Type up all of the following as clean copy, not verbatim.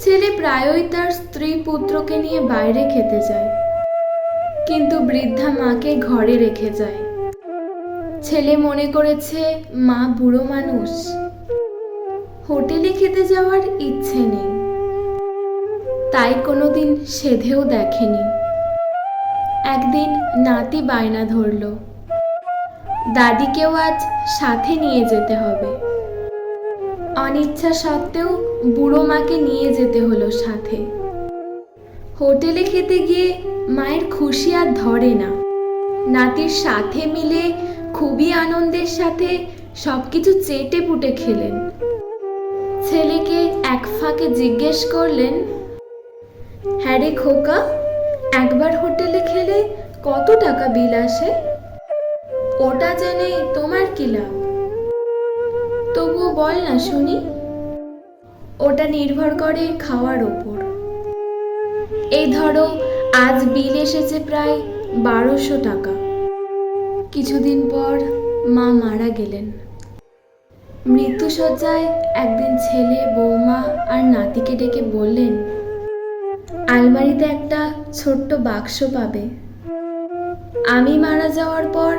ছেলে প্রায়ই তার স্ত্রী পুত্রকে নিয়ে বাইরে খেতে যায়, কিন্তু বৃদ্ধা মাকে ঘরে রেখে যায়। ছেলে মনে করেছে মা বুড়ো মানুষ, হোটেলে খেতে যাওয়ার ইচ্ছে নেই, তাই কোনোদিন সেধেও দেখেনি। একদিন নাতি বায়না ধরল, দাদিকেও আজ সাথে নিয়ে যেতে হবে। অনিচ্ছা সত্ত্বেও বুড়ো মাকে নিয়ে যেতে হলো সাথে। হোটেলে খেতে গিয়ে মায়ের খুশি আর ধরে না। নাতির সাথে মিলে খুবই আনন্দের সাথে সবকিছু চেটে পুটে খেলেন। ছেলেকে এক ফাঁকে জিজ্ঞেস করলেন, হ্যাঁ রে খোকা, একবার হোটেলে খেলে কত টাকা বিল আসে? ওটা জেনে তোমার কি লাভ? তবুও বল না শুনি। ওটা নির্ভর করে খাওয়ার ওপর। এই ধরো আজ বিল এসেছে প্রায় 1200 টাকা। কিছুদিন পর মা মারা গেলেন। মৃত্যুশয্যায় একদিন ছেলে, বৌমা আর নাতিকে ডেকে বললেন, আলমারিতে একটা ছোট্ট বাক্স পাবে। আমি মারা যাওয়ার পর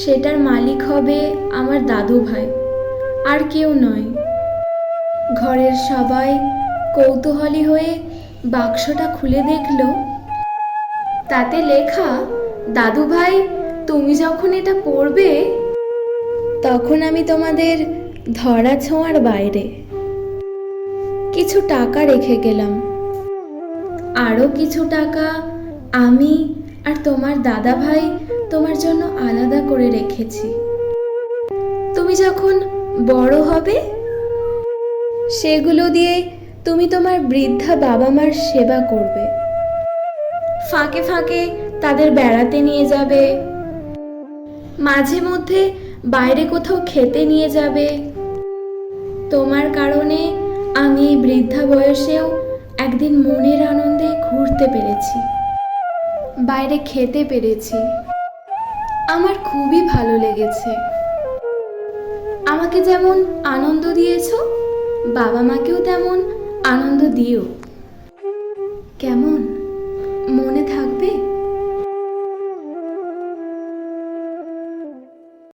সেটার মালিক হবে আমার দাদু ভাই, আর কেউ নয়। ঘরের সবাই কৌতূহলী হয়ে বাক্সটা খুলে দেখল, তাতে লেখা, দাদু ভাই, তুমি যখন এটা পড়বে তখন আমি তোমাদের ধরা ছোঁয়ার বাইরে। কিছু টাকা রেখে গেলাম, আরও কিছু টাকা আমি আর তোমার দাদা ভাই তোমার জন্য আলাদা করে রেখেছি। তুমি যখন বড় হবে সেগুলো দিয়ে তুমি তোমার বৃদ্ধা বাবা মার সেবা করবে, ফাঁকে ফাঁকে তাদের বেড়াতে নিয়ে যাবে, মাঝে মধ্যে বাইরে কোথাও খেতে নিয়ে যাবে। তোমার কারণে আমি এই বৃদ্ধা বয়সেও একদিন মনের আনন্দে ঘুরতে পেরেছি, বাইরে খেতে পেরেছি। আমার খুবই ভালো লেগেছে। আমাকে যেমন আনন্দ দিয়েছো, বাবা মাকেও তেমন আনন্দ দিও। কেমন?